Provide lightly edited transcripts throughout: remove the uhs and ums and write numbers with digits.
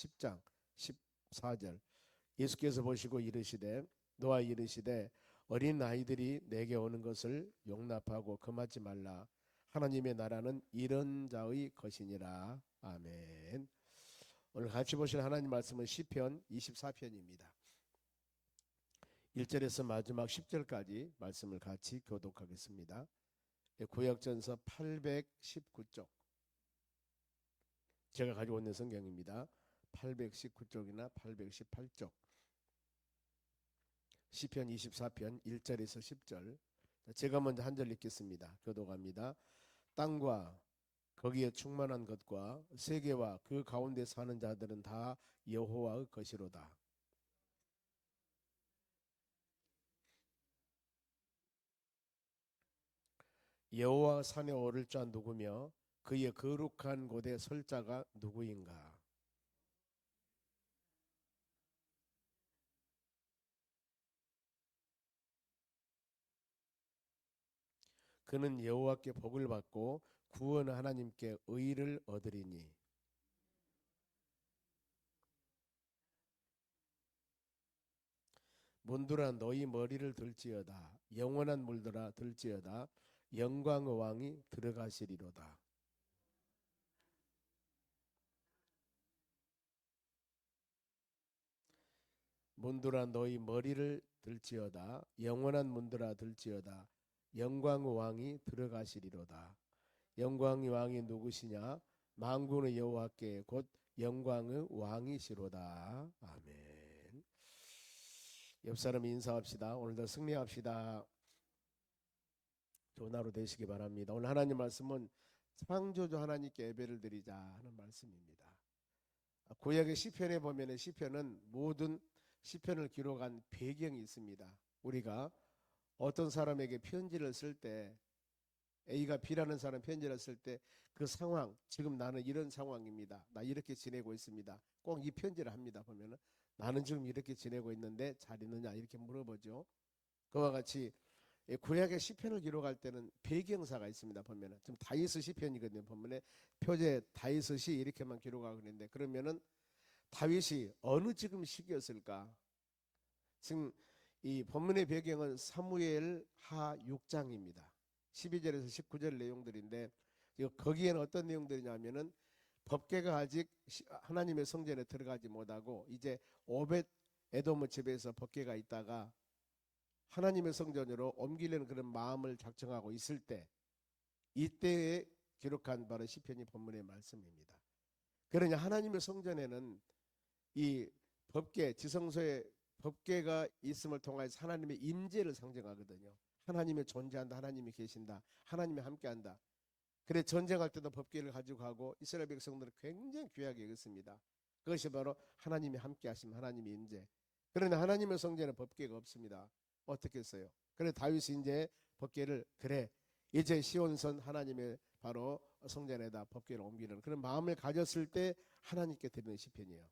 10장 14절 예수께서 보시고 이르시되 너와 이르시되 어린 아이들이 내게 오는 것을 용납하고 금하지 말라. 하나님의 나라는 이런 자의 것이니라. 아멘. 오늘 같이 보실 하나님 말씀은 시편 24편입니다. 1절에서 마지막 10절까지 말씀을 같이 교독하겠습니다. 구약전서 819쪽 제가 가지고 있는 성경입니다. 819쪽이나 818쪽 시편 24편 1절에서 10절. 제가 먼저 한 절 읽겠습니다. 교독합니다. 땅과 거기에 충만한 것과 세계와 그 가운데 사는 자들은 다 여호와의 것이로다. 여호와 산에 오를 자 누구며 그의 거룩한 곳에 설 자가 누구인가. 그는 여호와께 복을 받고 구원 하나님께 의를 얻으리니. 문들아 너희 머리를 들지어다. 영원한 물들아 들지어다. 영광의 왕이 들어가시리로다. 문들아 너희 머리를 들지어다. 영원한 문들아 들지어다. 영광의 왕이 들어가시리로다. 영광의 왕이 누구시냐? 만군의 여호와께 곧 영광의 왕이시로다. 아멘. 옆 사람 인사합시다. 오늘도 승리합시다. 좋은 하루 되시기 바랍니다. 오늘 하나님 말씀은 창조주 하나님께 예배를 드리자 하는 말씀입니다. 구약의 시편에 보면 시편은 모든 시편을 기록한 배경이 있습니다. 우리가 어떤 사람에게 편지를 쓸 때 A가 B라는 사람 편지를 쓸 때 그 상황, 지금 나는 이런 상황입니다. 나 이렇게 지내고 있습니다. 꼭 이 편지를 합니다. 보면은 나는 지금 이렇게 지내고 있는데 잘 있느냐 이렇게 물어보죠. 그와 같이 구약의 시편을 기록할 때는 배경사가 있습니다. 보면은 지금 다윗의 시편이거든요. 보면은 표제 다윗의 이렇게만 기록하고 있는데 그러면은 다윗이 어느 지금 시기였을까? 지금 이 본문의 배경은 사무엘 하 6장입니다. 12절에서 19절 내용들인데 거기에는 어떤 내용들이냐면은 법궤가 아직 하나님의 성전에 들어가지 못하고 이제 오벳 에돔의 집에서 법궤가 있다가 하나님의 성전으로 옮기려는 그런 마음을 작정하고 있을 때 이때에 기록한 바로 시편이 본문의 말씀입니다. 그러냐 하나님의 성전에는 이 법궤 지성소에 법궤가 있음을 통해서 하나님의 임재를 상징하거든요. 하나님이 존재한다. 하나님이 계신다. 하나님이 함께한다. 그래 전쟁할 때도 법궤를 가지고 가고 이스라엘 백성들은 굉장히 귀하게 여겼습니다. 그것이 바로 하나님이 함께하심 하나님의 임재. 그러나 하나님의 성전에 법궤가 없습니다. 어떻게 했어요? 그래 다윗이 이제 법궤를 그래 이제 시온선 하나님의 바로 성전에다 법궤를 옮기는 그런 마음을 가졌을 때 하나님께 드리는 시편이에요.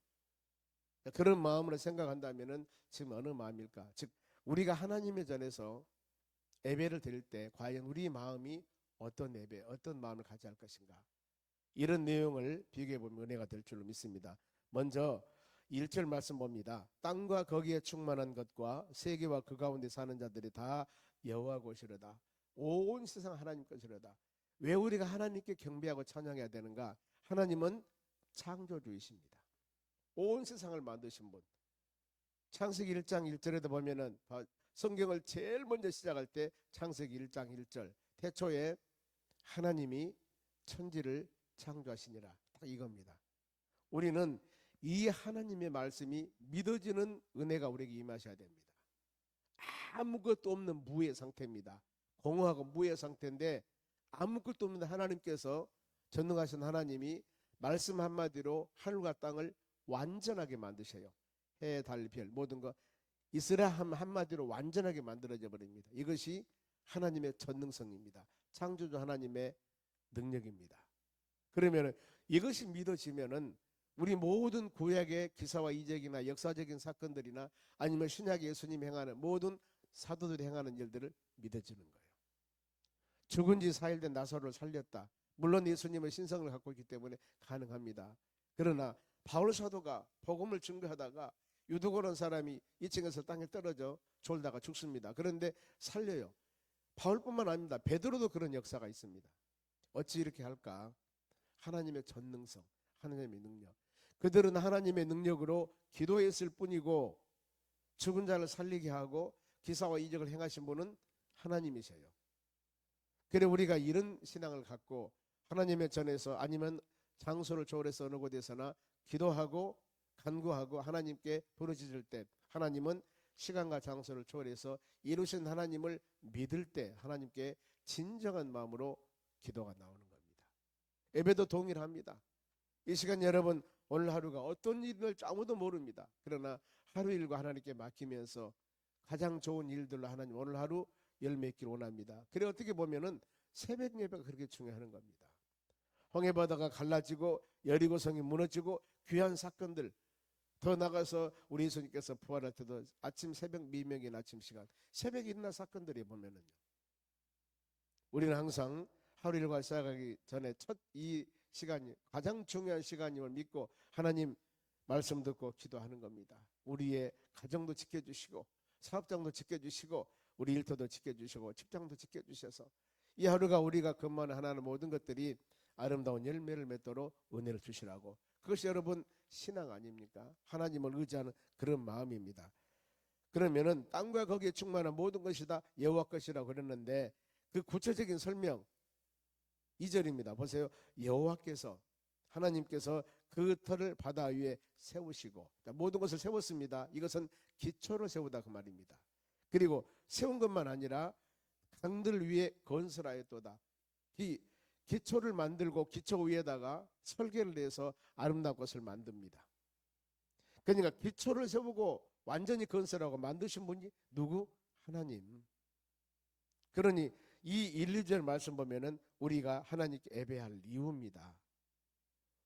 그런 마음으로 생각한다면은 지금 어느 마음일까? 즉 우리가 하나님의 전에서 예배를 드릴 때 과연 우리 마음이 어떤 예배, 어떤 마음을 가져야 할 것인가? 이런 내용을 비교해 보면 은혜가 될 줄로 믿습니다. 먼저 1절 말씀 봅니다. 땅과 거기에 충만한 것과 세계와 그 가운데 사는 자들이 다 여호와 것이로다. 온 세상 하나님 것이로다. 왜 우리가 하나님께 경배하고 찬양해야 되는가? 하나님은 창조주이십니다. 온 세상을 만드신 분. 창세기 1장 1절에도 보면은 성경을 제일 먼저 시작할 때 창세기 1장 1절 태초에 하나님이 천지를 창조하시니라. 딱 이겁니다. 우리는 이 하나님의 말씀이 믿어지는 은혜가 우리에게 임하셔야 됩니다. 아무것도 없는 무의 상태입니다. 공허하고 무의 상태인데 아무것도 없는 하나님께서 전능하신 하나님이 말씀 한마디로 하늘과 땅을 완전하게 만드셔요. 해, 달, 별 모든 거 이스라 한마디로 완전하게 만들어져 버립니다. 이것이 하나님의 전능성입니다. 창조주 하나님의 능력입니다. 그러면 이것이 믿어지면은 우리 모든 구약의 기사와 이적이나 역사적인 사건들이나 아니면 신약의 예수님이 행하는 모든 사도들이 행하는 일들을 믿어지는 거예요. 죽은 지 4일 된 나사로를 살렸다. 물론 예수님의 신성을 갖고 있기 때문에 가능합니다. 그러나 바울 사도가 복음을 증거하다가 유두고라는 사람이 2층에서 땅에 떨어져 졸다가 죽습니다. 그런데 살려요. 바울뿐만 아닙니다. 베드로도 그런 역사가 있습니다. 어찌 이렇게 할까? 하나님의 전능성, 하나님의 능력. 그들은 하나님의 능력으로 기도했을 뿐이고 죽은 자를 살리게 하고 기사와 이적을 행하신 분은 하나님이세요. 그래 우리가 이런 신앙을 갖고 하나님의 전에서 아니면 장소를 초월해서 어느 곳에서나 기도하고 간구하고 하나님께 부르짖을 때 하나님은 시간과 장소를 초월해서 이루신 하나님을 믿을 때 하나님께 진정한 마음으로 기도가 나오는 겁니다. 예배도 동일합니다. 이 시간 여러분 오늘 하루가 어떤 일을 아무도 모릅니다. 그러나 하루 일과 하나님께 맡기면서 가장 좋은 일들로 하나님 오늘 하루 열매있기를 원합니다. 그래 어떻게 보면은 새벽 예배가 그렇게 중요한 겁니다. 홍해바다가 갈라지고 여리고성이 무너지고 귀한 사건들, 더 나가서 우리 예수님께서 부활할 때도 아침 새벽 미명인 아침 시간 새벽에 일어난 사건들이 보면은요, 우리는 항상 하루 일과 시작하기 전에 첫 이 시간이 가장 중요한 시간임을 믿고 하나님 말씀 듣고 기도하는 겁니다. 우리의 가정도 지켜주시고 사업장도 지켜주시고 우리 일터도 지켜주시고 직장도 지켜주셔서 이 하루가 우리가 근무하는 하나는 모든 것들이 아름다운 열매를 맺도록 은혜를 주시라고. 그것이 여러분 신앙 아닙니까? 하나님을 의지하는 그런 마음입니다. 그러면은 땅과 거기에 충만한 모든 것이 다 여호와 것이라고 그랬는데 그 구체적인 설명 2절입니다. 보세요. 여호와께서 하나님께서 그 터를 바다 위에 세우시고 모든 것을 세웠습니다. 이것은 기초를 세우다 그 말입니다. 그리고 세운 것만 아니라 강들 위에 건설하였도다. 이 기초를 만들고 기초 위에다가 설계를 해서 아름다운 것을 만듭니다. 그러니까 기초를 세우고 완전히 건설하고 만드신 분이 누구? 하나님. 그러니 이 1, 2절 말씀 보면은 우리가 하나님께 예배할 이유입니다.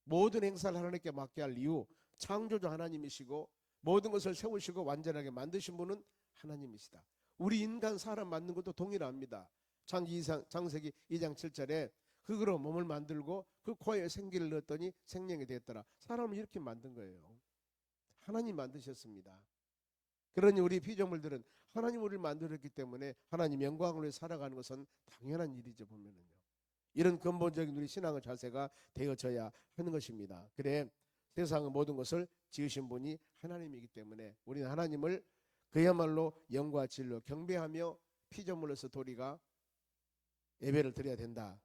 모든 행사를 하나님께 맡게 할 이유, 창조주 하나님이시고 모든 것을 세우시고 완전하게 만드신 분은 하나님이시다. 우리 인간 사람 만든 것도 동일합니다. 창세기 2장 7절에 흙으로 몸을 만들고 그 코에 생기를 넣었더니 생명이 됐더라. 사람을 이렇게 만든 거예요. 하나님 만드셨습니다. 그러니 우리 피조물들은 하나님 우리를 만들었기 때문에 하나님 영광을 위해 살아가는 것은 당연한 일이죠. 보면은요, 이런 근본적인 우리 신앙의 자세가 되어져야 하는 것입니다. 그래 세상의 모든 것을 지으신 분이 하나님이기 때문에 우리는 하나님을 그야말로 영과 진리로 경배하며 피조물로서 도리가 예배를 드려야 된다.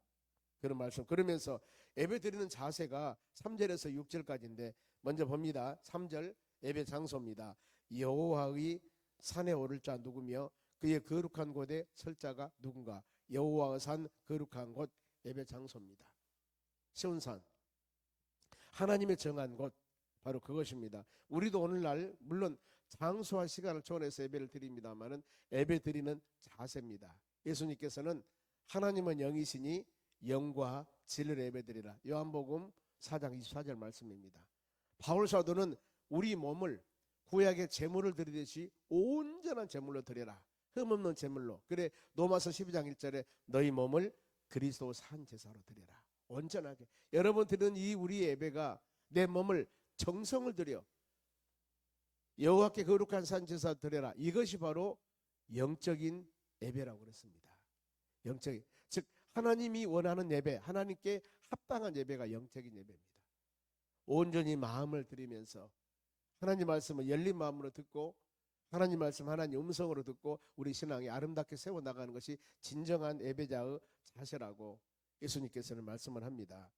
그런 말씀. 그러면서 예배 드리는 자세가 3절에서 6절까지인데 먼저 봅니다. 3절 예배 장소입니다. 여호와의 산에 오를 자 누구며 그의 거룩한 곳에 설 자가 누군가. 여호와의 산 거룩한 곳 예배 장소입니다. 시온산 하나님의 정한 곳 바로 그것입니다. 우리도 오늘날 물론 장소와 시간을 초월해서 예배를 드립니다만은 예배 드리는 자세입니다. 예수님께서는 하나님은 영이시니 영과 진리를 예배드리라. 요한복음 4장 24절 말씀입니다. 바울 사도는 우리 몸을 구약의 제물을 드리듯이 온전한 제물로 드려라. 흠없는 제물로. 그래 로마서 12장 1절에 너희 몸을 그리스도 산 제사로 드려라. 온전하게. 여러분 드리는 이 우리 예배가 내 몸을 정성을 들여 여호와께 거룩한 산 제사 드려라. 이것이 바로 영적인 예배라고 그랬습니다. 영적인, 즉 하나님이 원하는 예배, 하나님께 합당한 예배가 영적인 예배입니다. 온전히 마음을 들이면서 하나님 말씀을 열린 마음으로 듣고 하나님 말씀 하나님 음성으로 듣고 우리 신앙이 아름답게 세워나가는 것이 진정한 예배자의 자세라고 예수님께서는 말씀을 합니다.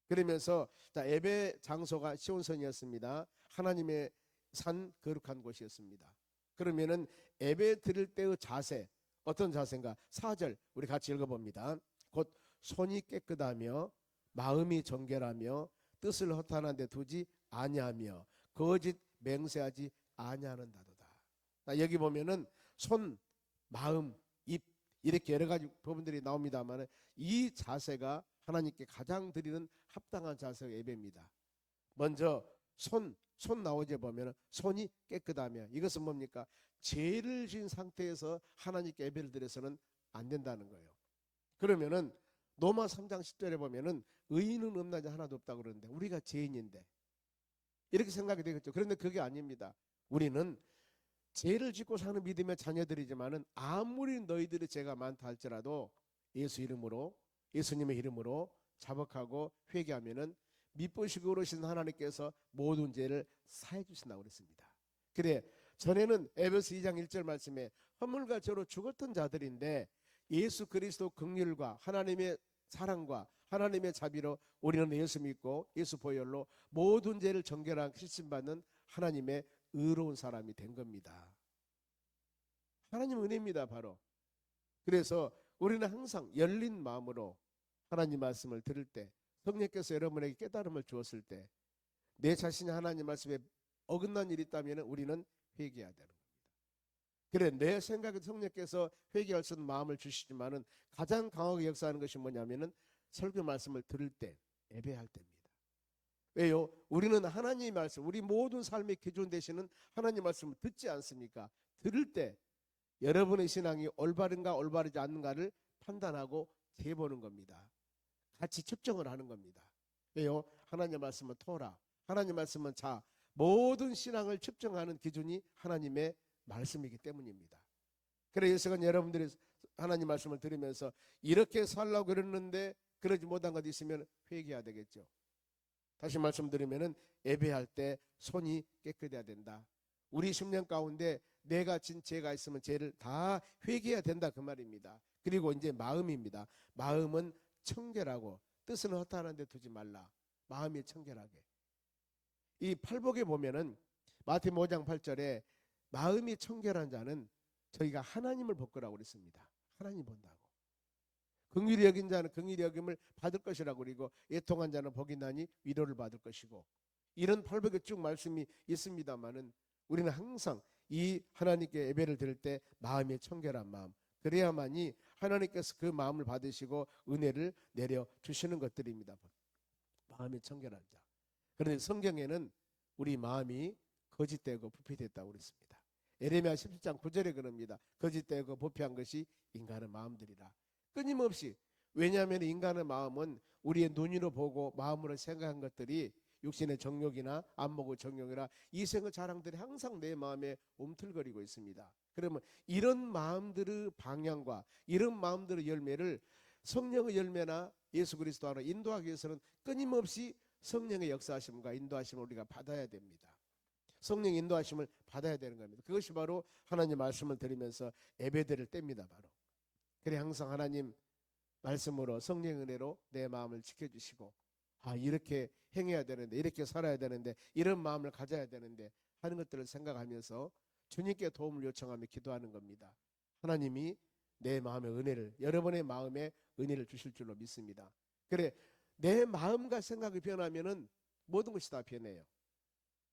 그러면서 예배 장소가 시온산이었습니다. 하나님의 산 거룩한 곳이었습니다. 그러면은 예배 드릴 때의 자세 어떤 자세인가? 4절 우리 같이 읽어봅니다. 곧 손이 깨끗하며 마음이 정결하며 뜻을 허탄한 데 두지 아니하며 거짓 맹세하지 아니하는다도다. 여기 보면은 손, 마음, 입 이렇게 여러 가지 부분들이 나옵니다만 이 자세가 하나님께 가장 드리는 합당한 자세가 예배입니다. 먼저 손 나오제 보면 손이 깨끗하며 이것은 뭡니까? 죄를 지은 상태에서 하나님께 예배를 드려서는 안 된다는 거예요. 그러면은 로마 3장 10절에 보면은 의인은 없나니 하나도 없다고 그러는데 우리가 죄인인데 이렇게 생각이 되겠죠. 그런데 그게 아닙니다. 우리는 죄를 짓고 사는 믿음의 자녀들이지만은 아무리 너희들의 죄가 많다 할지라도 예수 이름으로, 예수님의 이름으로 자복하고 회개하면은 미쁘시고 그러신 하나님께서 모든 죄를 사해 주신다고 그랬습니다. 그래, 전에는 에베소 2장 1절 말씀에 허물과 죄로 죽었던 자들인데 예수 그리스도 긍휼과 하나님의 사랑과 하나님의 자비로 우리는 예수 믿고 예수 보혈로 모든 죄를 정결한 씻음받는 하나님의 의로운 사람이 된 겁니다. 하나님 은혜입니다, 바로. 그래서 우리는 항상 열린 마음으로 하나님 말씀을 들을 때, 성령께서 여러분에게 깨달음을 주었을 때, 내 자신이 하나님 말씀에 어긋난 일이 있다면 우리는 회개해야 되는 겁니다. 그래, 내 생각에 성령께서 회개할 수 있는 마음을 주시지만은 가장 강하게 역사하는 것이 뭐냐면은 설교 말씀을 들을 때, 예배할 때입니다. 왜요? 우리는 하나님의 말씀, 우리 모든 삶의 기준 되시는 하나님 말씀을 듣지 않습니까? 들을 때 여러분의 신앙이 올바른가 올바르지 않는가를 판단하고 재보는 겁니다. 같이 측정을 하는 겁니다. 왜요? 하나님의 말씀은 토라, 하나님의 말씀은 자, 모든 신앙을 측정하는 기준이 하나님의 말씀이기 때문입니다. 그래서 예수가 여러분들이 하나님 말씀을 들으면서 이렇게 살라고 그랬는데 그러지 못한 것 있으면 회개해야 되겠죠. 다시 말씀드리면은 예배할 때 손이 깨끗해야 된다. 우리 10년 가운데 내가 진 죄가 있으면 죄를 다 회개해야 된다, 그 말입니다. 그리고 이제 마음입니다. 마음은 청결하고 뜻은 허탄한 데 두지 말라. 마음이 청결하게. 이 팔복에 보면은 마태복음 5장 8절에 마음이 청결한 자는 저희가 하나님을 볼 거라고 그랬습니다. 하나님 본다고. 긍휼히 여긴 자는 긍휼히 여김을 받을 것이라고 그리고 애통한 자는 복이 나니 위로를 받을 것이고, 이런 팔복에 쭉 말씀이 있습니다만은 우리는 항상 이 하나님께 예배를 드릴 때 마음이 청결한 마음, 그래야만이 하나님께서 그 마음을 받으시고 은혜를 내려 주시는 것들입니다. 마음이 청결한 자. 그런데 성경에는 우리 마음이 거짓되고 부패됐다고 그랬습니다. 에레미야 17장 9절에 그럽니다. 거짓되고 부패한 것이 인간의 마음들이라. 끊임없이, 왜냐하면 인간의 마음은 우리의 눈으로 보고 마음으로 생각한 것들이 육신의 정욕이나 안목의 정욕이나 이생의 자랑들이 항상 내 마음에 움틀거리고 있습니다. 그러면 이런 마음들의 방향과 이런 마음들의 열매를 성령의 열매나 예수 그리스도 안으로 인도하기 위해서는 끊임없이 성령의 역사하심과 인도하심을 우리가 받아야 됩니다. 성령 인도하심을 받아야 되는 겁니다. 그것이 바로 하나님 말씀을 드리면서 예배드릴 때입니다. 바로. 그래, 항상 하나님 말씀으로 성령의 은혜로 내 마음을 지켜주시고, 아, 이렇게 행해야 되는데, 이렇게 살아야 되는데, 이런 마음을 가져야 되는데 하는 것들을 생각하면서 주님께 도움을 요청하며 기도하는 겁니다. 하나님이 내 마음의 은혜를, 여러분의 마음에 은혜를 주실 줄로 믿습니다. 그래, 내 마음과 생각이 변하면은 모든 것이 다 변해요.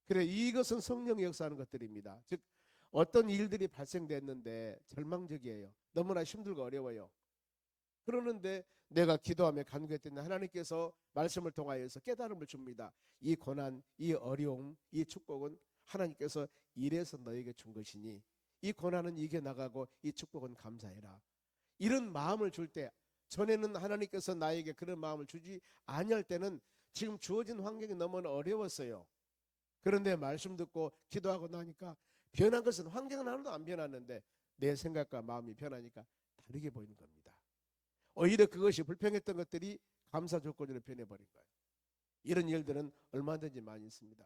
그래, 이것은 성령이 역사하는 것들입니다. 즉, 어떤 일들이 발생됐는데 절망적이에요. 너무나 힘들고 어려워요. 그러는데 내가 기도하며 간구했더니 하나님께서 말씀을 통하여서 깨달음을 줍니다. 이 고난, 이 어려움, 이 축복은 하나님께서 이래서 너에게 준 것이니 이 고난은 이겨나가고 이 축복은 감사해라. 이런 마음을 줄 때, 전에는 하나님께서 나에게 그런 마음을 주지 아니할 때는 지금 주어진 환경이 너무나 어려웠어요. 그런데 말씀 듣고 기도하고 나니까 변한 것은, 환경은 하나도 안 변했는데 내 생각과 마음이 변하니까 다르게 보이는 겁니다. 오히려 그것이 불평했던 것들이 감사 조건으로 변해버린 거예요. 이런 일들은 얼마든지 많이 있습니다.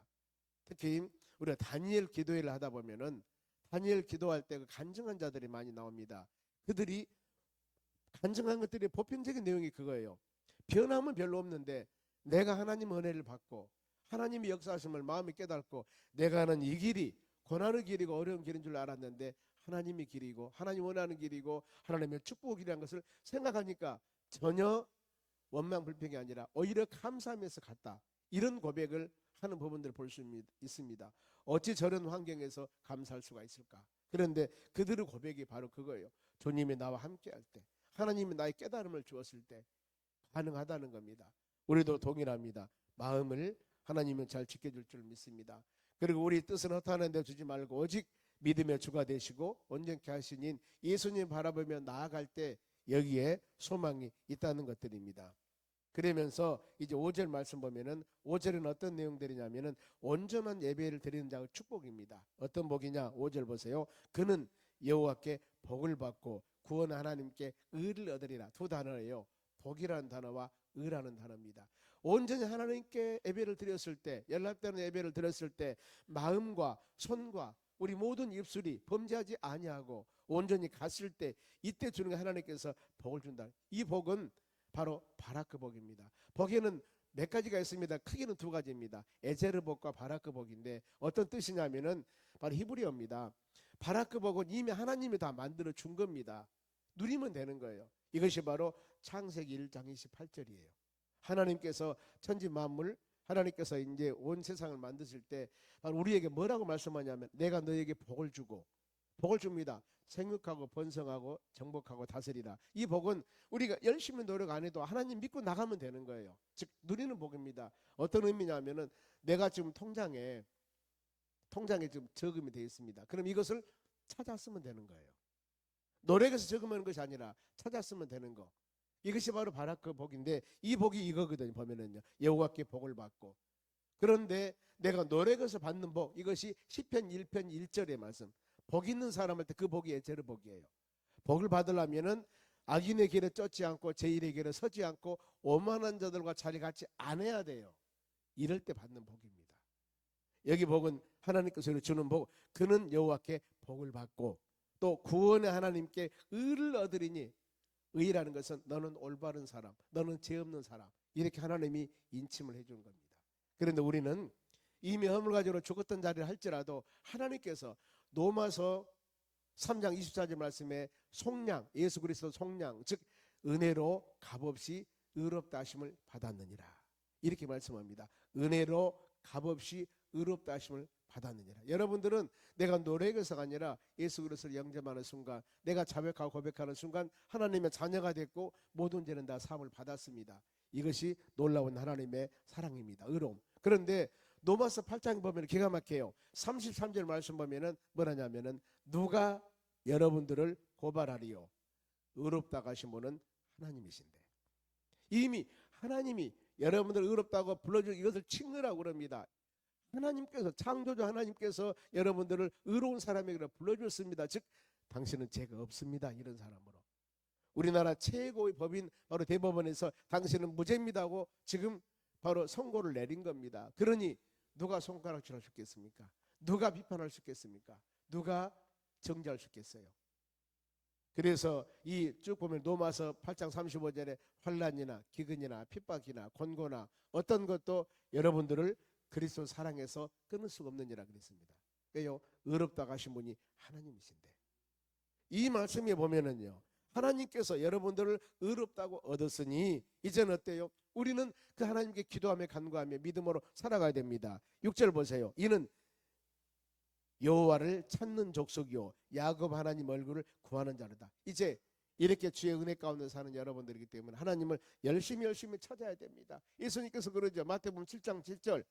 특히 우리가 다니엘 기도회를 하다 보면은 다니엘 기도할 때 그 간증한 자들이 많이 나옵니다. 그들이 간증한 것들이 보편적인 내용이 그거예요. 변함은 별로 없는데 내가 하나님 은혜를 받고 하나님의 역사하심을 마음에 깨닫고 내가 하는 이 길이 고난의 길이고 어려운 길인 줄 알았는데 하나님의 길이고 하나님 원하는 길이고 하나님의 축복이라는 것을 생각하니까 전혀 원망 불평이 아니라 오히려 감사하면서 갔다. 이런 고백을 하는 부분들을 볼 수 있습니다. 어찌 저런 환경에서 감사할 수가 있을까? 그런데 그들의 고백이 바로 그거예요. 주님이 나와 함께할 때, 하나님이 나의 깨달음을 주었을 때 가능하다는 겁니다. 우리도 동일합니다. 마음을 하나님은 잘 지켜줄 줄 믿습니다. 그리고 우리 뜻은 허탄한 데 주지 말고 오직 믿음의 주가 되시고 온전케 하시닌 예수님 바라보며 나아갈 때 여기에 소망이 있다는 것들입니다. 그러면서 이제 5절 말씀 보면은 5절은 어떤 내용들이냐면은 온전한 예배를 드리는 자의 축복입니다. 어떤 복이냐? 5절 보세요. 그는 여호와께 복을 받고 구원 하나님께 의를 얻으리라. 두 단어예요. 복이라는 단어와 의라는 단어입니다. 온전히 하나님께 예배를 드렸을 때, 연락되는 예배를 드렸을 때 마음과 손과 우리 모든 입술이 범죄하지 아니하고 온전히 갔을 때 이때 주는 게 하나님께서 복을 준다. 이 복은 바로 바라크 복입니다. 복에는 몇 가지가 있습니다. 크게는 두 가지입니다. 에제르 복과 바라크 복인데 어떤 뜻이냐면은 바로 히브리어입니다. 바라크 복은 이미 하나님이 다 만들어 준 겁니다. 누리면 되는 거예요. 이것이 바로 창세기 1장 28절이에요. 하나님께서 천지 만물, 하나님께서 이제 온 세상을 만드실 때 바로 우리에게 뭐라고 말씀하냐면 내가 너에게 복을 주고 복을 줍니다. 생육하고 번성하고 정복하고 다스리라. 이 복은 우리가 열심히 노력 안 해도 하나님 믿고 나가면 되는 거예요. 즉 누리는 복입니다. 어떤 의미냐면은 내가 지금 통장에 지금 저금이 되어 있습니다. 그럼 이것을 찾아 쓰면 되는 거예요. 노력해서 저금하는 것이 아니라 찾아 쓰면 되는 거. 이것이 바로 바라크 복인데 이 복이 이거거든요. 보면은요. 여호와께 복을 받고. 그런데 내가 노력해서 받는 복, 이것이 시편 1편 1절의 말씀. 복 있는 사람한테 그 복이 에제르 복이에요. 복을 받으려면은 악인의 길에 쫓지 않고 제일의 길에 서지 않고 오만한 자들과 자리 같지 않아야 돼요. 이럴 때 받는 복입니다. 여기 복은 하나님께서 주는 복. 그는 여호와께 복을 받고 또 구원의 하나님께 의를 얻으리니, 의라는 것은 너는 올바른 사람, 너는 죄 없는 사람, 이렇게 하나님이 인침을 해주는 겁니다. 그런데 우리는 이미 허물 가지로 죽었던 자리를 할지라도 하나님께서 로마서 3장 24절 말씀에 속량, 예수 그리스도 속량, 즉 은혜로 값없이 의롭다 하심을 받았느니라, 이렇게 말씀합니다. 은혜로 값없이 의롭다 하심을 받았느니라. 여러분들은 내가 노력해서가 아니라 예수 그리스도를 영접하는 순간, 내가 자백하고 고백하는 순간 하나님의 자녀가 됐고 모든 죄는 다 사함을 받았습니다. 이것이 놀라운 하나님의 사랑입니다. 의로움. 그런데 로마서 8장 보면 기가 막혀요. 33절 말씀 보면은 뭐라냐면은 누가 여러분들을 고발하리요? 의롭다고 하신 분은 하나님이신데, 이미 하나님이 여러분들 의롭다고 불러주 이것을 칭의라고 그럽니다. 하나님께서, 창조주 하나님께서 여러분들을 의로운 사람에게 불러주셨습니다. 즉 당신은 죄가 없습니다. 이런 사람으로 우리나라 최고의 법인 바로 대법원에서 당신은 무죄입니다 하고 지금 바로 선고를 내린 겁니다. 그러니 누가 손가락질할 수 있겠습니까? 누가 비판할 수 있겠습니까? 누가 정죄할 수 있겠어요? 그래서 이 쭉 보면 로마서 8장 35절에 환난이나 기근이나 핍박이나 권고나 어떤 것도 여러분들을 그리스도 사랑해서 끊을 수가 없느니라 그랬습니다. 왜요? 의롭다고 하신 분이 하나님이신데, 이 말씀에 보면은요, 하나님께서 여러분들을 의롭다고 얻었으니 이제는 어때요? 우리는 그 하나님께 기도하며 간구하며 믿음으로 살아가야 됩니다. 6절 보세요. 이는 여호와를 찾는 족속이요 야곱 하나님 얼굴을 구하는 자로다. 이제 이렇게 주의 은혜 가운데 사는 여러분들이기 때문에 하나님을 열심히 찾아야 됩니다. 예수님께서 그러죠. 마태복음 7장 7절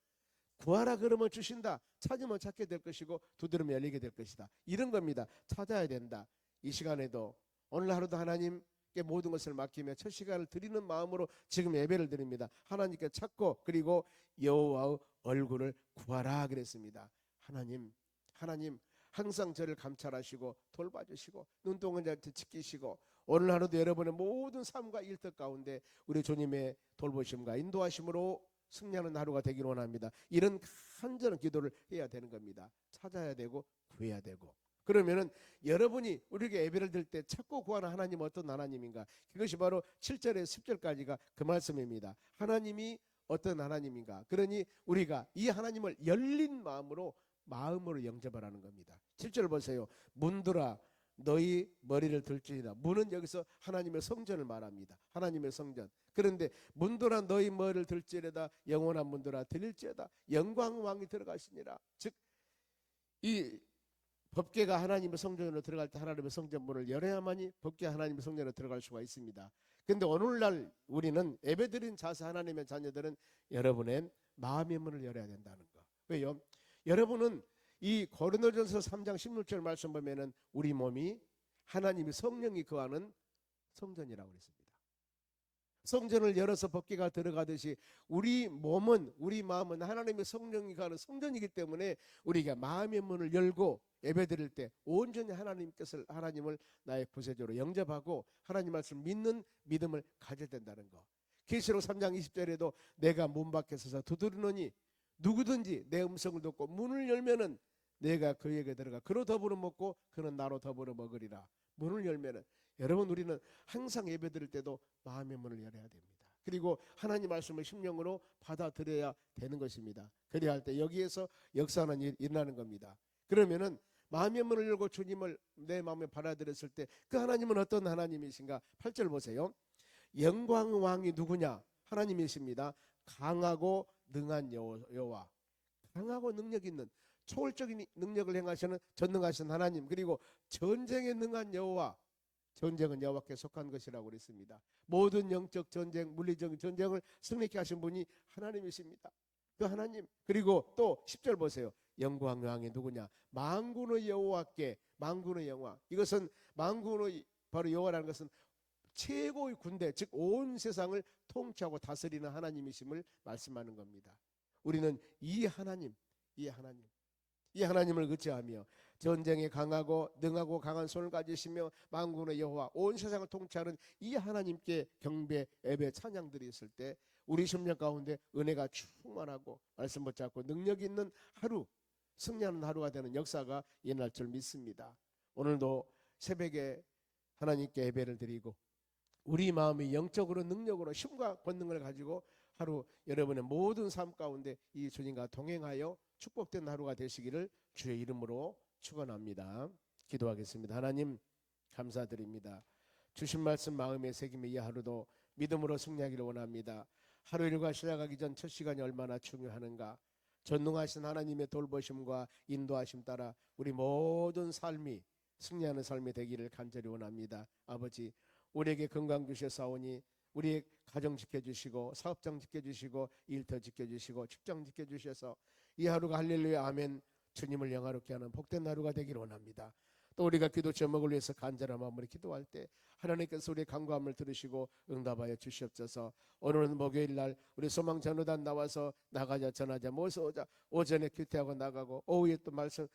구하라 그러면 주신다, 찾으면 찾게 될 것이고 두드리면 열리게 될 것이다. 이런 겁니다. 찾아야 된다. 이 시간에도 오늘 하루도 하나님께 모든 것을 맡기며 첫 시간을 드리는 마음으로 지금 예배를 드립니다. 하나님께 찾고 그리고 여호와의 얼굴을 구하라 그랬습니다. 하나님 항상 저를 감찰하시고 돌봐주시고 눈동자한테 지키시고 오늘 하루도 여러분의 모든 삶과 일터 가운데 우리 주님의 돌보심과 인도하심으로 승리하는 하루가 되기를 원합니다. 이런 간절한 기도를 해야 되는 겁니다. 찾아야 되고 구해야 되고. 그러면은 여러분이 우리에게 예배를 드릴 때 찾고 구하는 하나님 어떤 하나님인가? 그것이 바로 7절에서 10절까지가 그 말씀입니다. 하나님이 어떤 하나님인가? 그러니 우리가 이 하나님을 열린 마음으로 영접하라는 겁니다. 7절 보세요. 문들아 너희 머리를 들지니라. 문은 여기서 하나님의 성전을 말합니다. 하나님의 성전. 그런데 문들아 너희 머리를 들지니라. 영원한 문들아 들릴지어다. 영광 왕이 들어가시니라. 즉 이 법궤가 하나님의 성전으로 들어갈 때 하나님의 성전 문을 열어야만이 법궤 하나님의 성전으로 들어갈 수가 있습니다. 그런데 오늘날 우리는 예배드린 자세 하나님의 자녀들은 여러분의 마음의 문을 열어야 된다는 거. 왜요? 여러분은 이 고린도전서 3장 16절 말씀 보면은 우리 몸이 하나님의 성령이 거하는 성전이라고 그랬습니다. 성전을 열어서 법궤가 들어가듯이 우리 몸은, 우리 마음은 하나님의 성령이 가는 성전이기 때문에 우리가 마음의 문을 열고 예배드릴 때 온전히 하나님을 나의 구세주로 영접하고 하나님 말씀 믿는 믿음을 가져야 된다는 거. 계시록 3장 20절에도 내가 문 밖에 서서 두드리노니 누구든지 내 음성을 듣고 문을 열면은 내가 그에게 들어가 그로 더불어 먹고 그는 나로 더불어 먹으리라. 문을 열면은, 여러분, 우리는 항상 예배드릴 때도 마음의 문을 열어야 됩니다. 그리고 하나님 말씀을 심령으로 받아들여야 되는 것입니다. 그래야 할 때 여기에서 역사는 일어나는 겁니다. 그러면은 마음의 문을 열고 주님을 내 마음에 받아들였을 때 그 하나님은 어떤 하나님이신가? 8절 보세요. 영광의 왕이 누구냐? 하나님이십니다. 강하고 능한 여호와. 강하고 능력 있는, 초월적인 능력을 행하시는 전능하신 하나님, 그리고 전쟁에 능한 여호와. 전쟁은 여호와께 속한 것이라고 그랬습니다. 모든 영적 전쟁, 물리적 전쟁을 승리케 하신 분이 하나님이십니다. 그 하나님. 그리고 또 10절 보세요. 영광의 왕이 누구냐? 만군의 여호와께. 만군의 여호와. 이것은 만군의, 바로 여호와라는 것은 최고의 군대, 즉 온 세상을 통치하고 다스리는 하나님이심을 말씀하는 겁니다. 우리는 이 하나님을 의지하며 전쟁에 강하고 능하고 강한 손을 가지시며 만군의 여호와, 온 세상을 통치하는 이 하나님께 경배, 예배, 찬양들이 있을 때 우리 심령 가운데 은혜가 충만하고 말씀 붙잡고 능력 있는 하루, 승리하는 하루가 되는 역사가 일어날 줄 믿습니다. 오늘도 새벽에 하나님께 예배를 드리고 우리 마음이 영적으로, 능력으로, 힘과 권능을 가지고 하루 여러분의 모든 삶 가운데 이 주님과 동행하여 축복된 하루가 되시기를 주의 이름으로 축원합니다. 기도하겠습니다. 하나님, 감사드립니다. 주신 말씀 마음에 새기며 이 하루도 믿음으로 승리하기를 원합니다. 하루 일과 시작하기 전 첫 시간이 얼마나 중요하는가. 전능하신 하나님의 돌보심과 인도하심 따라 우리 모든 삶이 승리하는 삶이 되기를 간절히 원합니다. 아버지, 우리에게 건강 주셔사오니 우리의 가정 지켜주시고 사업장 지켜주시고 일터 지켜주시고 직장 지켜주셔서 이 하루가 할렐루야 아멘 주님을 영화롭게 하는 복된 하루가 되기를 원합니다. 또 우리가 기도 제목을 위해서 간절한 마음으로 기도할 때 하나님께서 우리의 간구함을 들으시고 응답하여 주시옵소서. 오늘은 목요일날 우리 소망 전도단 나와서 나가자 전하자 모서오자 오전에 큐티하고 나가고 오후에 또 말씀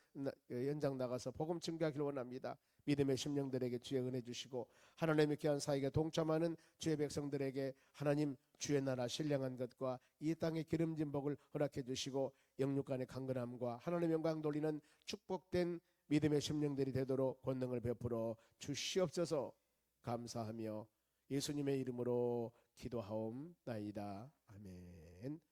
연장 나가서 복음 증거하기를 원합니다. 믿음의 심령들에게 주의 은혜 주시고 하나님의 귀한 사역에 동참하는 주의 백성들에게 하나님 주의 나라 신령한 것과 이 땅의 기름진 복을 허락해 주시고 영육간의 강건함과 하나님의 영광 돌리는 축복된 믿음의 심령들이 되도록 권능을 베풀어 주시옵소서. 감사하며 예수님의 이름으로 기도하옵나이다. 아멘.